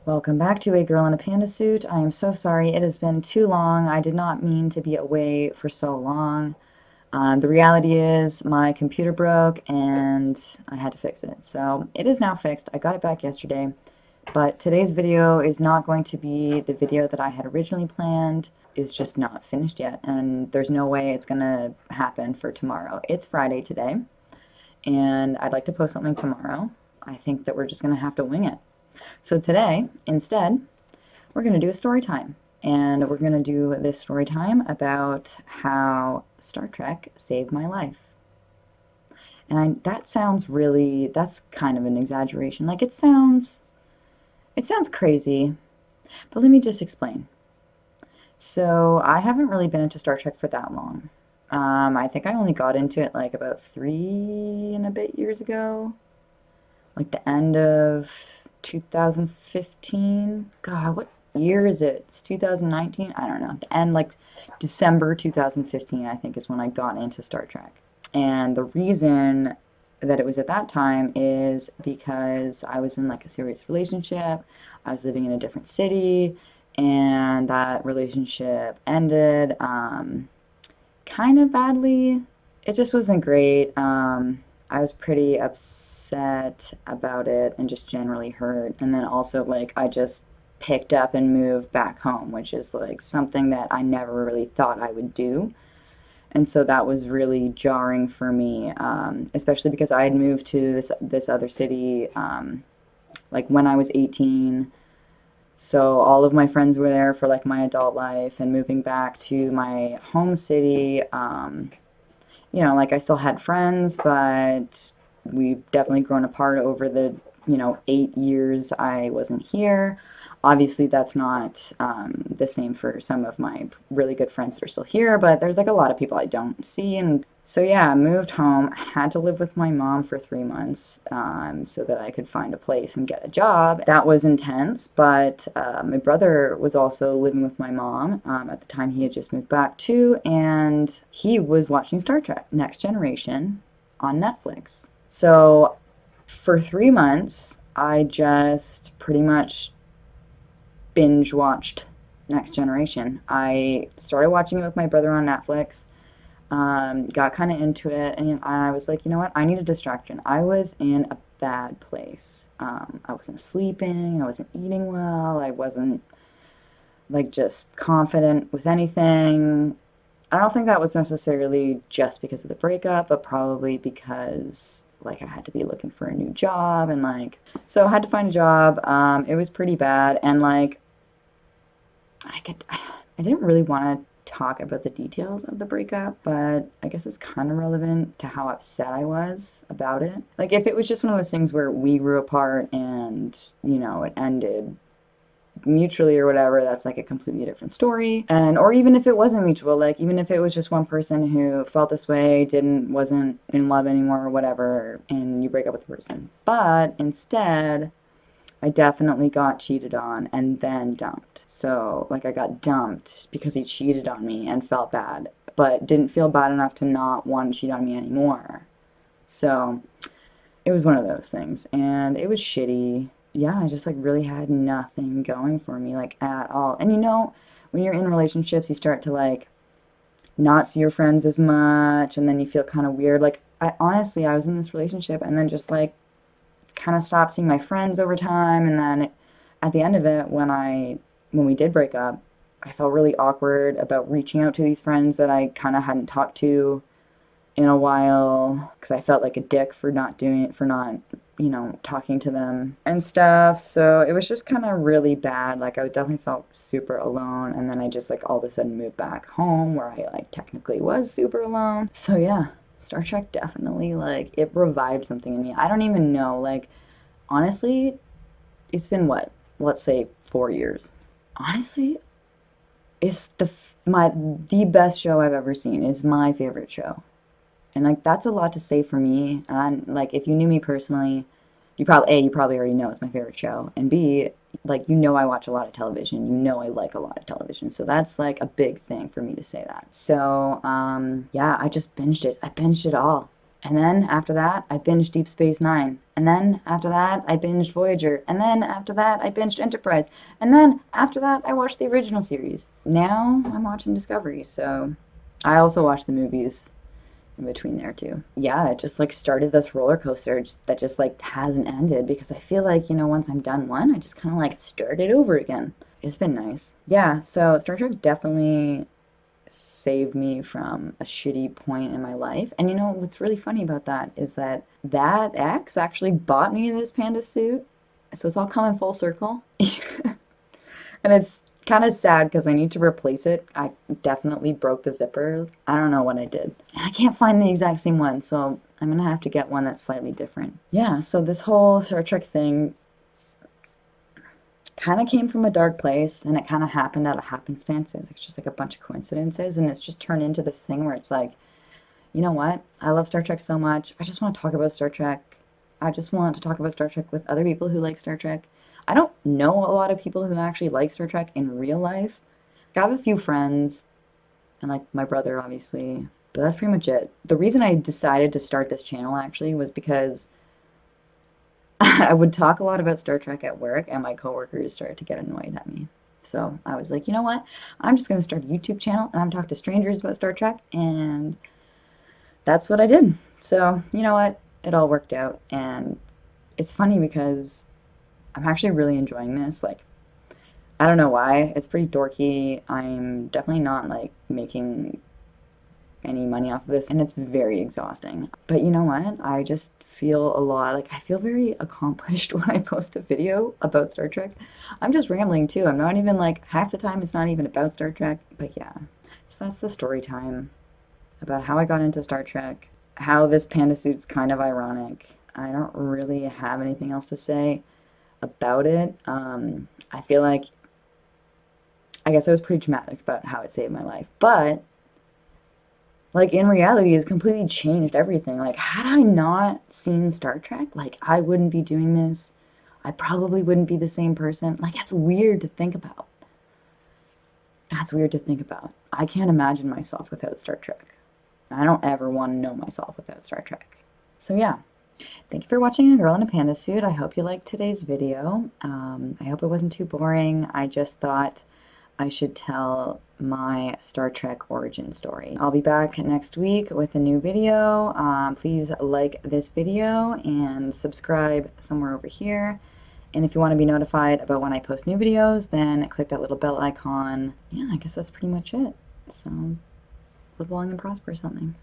Welcome back to A Girl in a Panda Suit. I am so sorry. It has been too long. I did not mean to be away for so long. The reality is my computer broke and I had to fix it. So it is now fixed. I got it back yesterday. But today's video is not going to be the video that I had originally planned. It's just not finished yet. And there's no way it's going to happen for tomorrow. It's Friday today. And I'd like to post something tomorrow. I think that we're just going to have to wing it. So today, instead, we're going to do a story time. And we're going to do this story time about how Star Trek saved my life. And that sounds really, that's kind of an exaggeration. Like it sounds crazy, but let me just explain. So I haven't really been into Star Trek for that long. I think I only got into it like about 3 and a bit years ago. Like the end of 2015. God, what year is it? It's 2019? I don't know. The end, like December 2015, I think, is when I got into Star Trek. And the reason that it was at that time is because I was in like a serious relationship. I was living in a different city, and that relationship ended kind of badly. It just wasn't great. I was pretty upset about it and just generally hurt. And then also, like, I just picked up and moved back home, which is like something that I never really thought I would do. And so that was really jarring for me, especially because I had moved to this other city like when I was 18. So all of my friends were there for like my adult life, and moving back to my home city, like I still had friends, but we've definitely grown apart over the, 8 years I wasn't here. Obviously, that's not the same for some of my really good friends that are still here, but there's like a lot of people I don't see. And so, yeah, I moved home, had to live with my mom for 3 months so that I could find a place and get a job. That was intense, but my brother was also living with my mom. At the time, he had just moved back too, and he was watching Star Trek Next Generation on Netflix. So, for 3 months, I just pretty much binge watched Next Generation. I started watching it with my brother on Netflix, got kind of into it, and I was like, you know what? I need a distraction. I was in a bad place. I wasn't sleeping, I wasn't eating well, I wasn't like just confident with anything. I don't think that was necessarily just because of the breakup, but probably because like I had to be looking for a new job and like so I had to find a job. It was pretty bad and like I didn't really want to talk about the details of the breakup, but I guess it's kind of relevant to how upset I was about it. Like if it was just one of those things where we grew apart and, it ended mutually or whatever, that's like a completely different story. And or even if it wasn't mutual, like even if it was just one person who felt this way, wasn't in love anymore or whatever, and you break up with the person. But instead, I definitely got cheated on and then dumped. So, like, I got dumped because he cheated on me and felt bad, but didn't feel bad enough to not want to cheat on me anymore. So, it was one of those things. And it was shitty. Yeah, I just, like, really had nothing going for me, like, at all. And when you're in relationships, you start to, like, not see your friends as much, and then you feel kind of weird. Like, I was in this relationship and then just, like, kind of stopped seeing my friends over time, and then at the end of it when we did break up, I felt really awkward about reaching out to these friends that I kind of hadn't talked to in a while because I felt like a dick for not doing it, for not talking to them and stuff. So it was just kind of really bad. Like I definitely felt super alone, and then I just like all of a sudden moved back home where I like technically was super alone. So yeah, Star Trek definitely, like, it revived something in me. I don't even know, like, honestly, it's been what? Let's say 4 years. Honestly, it's the best show I've ever seen. It's my favorite show. And like that's a lot to say for me. And like if you knew me personally, you probably already know it's my favorite show. And B, like I watch a lot of television. I like a lot of television. So that's like a big thing for me to say that. So, yeah, I just binged it. I binged it all. And then after that, I binged Deep Space Nine. And then after that, I binged Voyager. And then after that, I binged Enterprise. And then after that, I watched the original series. Now I'm watching Discovery, so I also watched the movies in between there too. Yeah, it just like started this roller coaster that just like hasn't ended because I feel like, once I'm done one, I just kind of like start it over again. It's been nice. Yeah, so Star Trek definitely saved me from a shitty point in my life. And what's really funny about that is that ex actually bought me this panda suit. So it's all coming full circle. And it's kind of sad because I need to replace it. I definitely broke the zipper. I don't know what I did. And I can't find the exact same one, so I'm gonna have to get one that's slightly different. Yeah, so this whole Star Trek thing kind of came from a dark place and it kind of happened out of happenstance. It was just like a bunch of coincidences and it's just turned into this thing where it's like, you know what? I love Star Trek so much. I just want to talk about Star Trek. I just want to talk about Star Trek with other people who like Star Trek. I don't know a lot of people who actually like Star Trek in real life. I have a few friends and like my brother obviously, but that's pretty much it. The reason I decided to start this channel actually was because I would talk a lot about Star Trek at work, and my coworkers started to get annoyed at me. So I was like, you know what? I'm just going to start a YouTube channel, and I'm talk to strangers about Star Trek, and that's what I did. So you know what? It all worked out, and it's funny because I'm actually really enjoying this. Like, I don't know why. It's pretty dorky. I'm definitely not like making any money off of this, and it's very exhausting. But you know what? I just feel a lot like I feel very accomplished when I post a video about Star Trek. I'm just rambling too. I'm not even like half the time it's not even about Star Trek. But yeah, so that's the story time about how I got into Star Trek, how this panda suit's kind of ironic. I don't really have anything else to say about it. I feel like I guess I was pretty dramatic about how it saved my life, but like in reality it's completely changed everything. Like had I not seen Star Trek, like I wouldn't be doing this. I probably wouldn't be the same person. Like that's weird to think about. That's weird to think about. I can't imagine myself without Star Trek. I don't ever want to know myself without Star Trek. So yeah. Thank you for watching A Girl in a Panda Suit. I hope you liked today's video. I hope it wasn't too boring. I just thought I should tell my Star Trek origin story. I'll be back next week with a new video. Please like this video and subscribe somewhere over here. And if you want to be notified about when I post new videos, then click that little bell icon. Yeah, I guess that's pretty much it. So live long and prosper or something.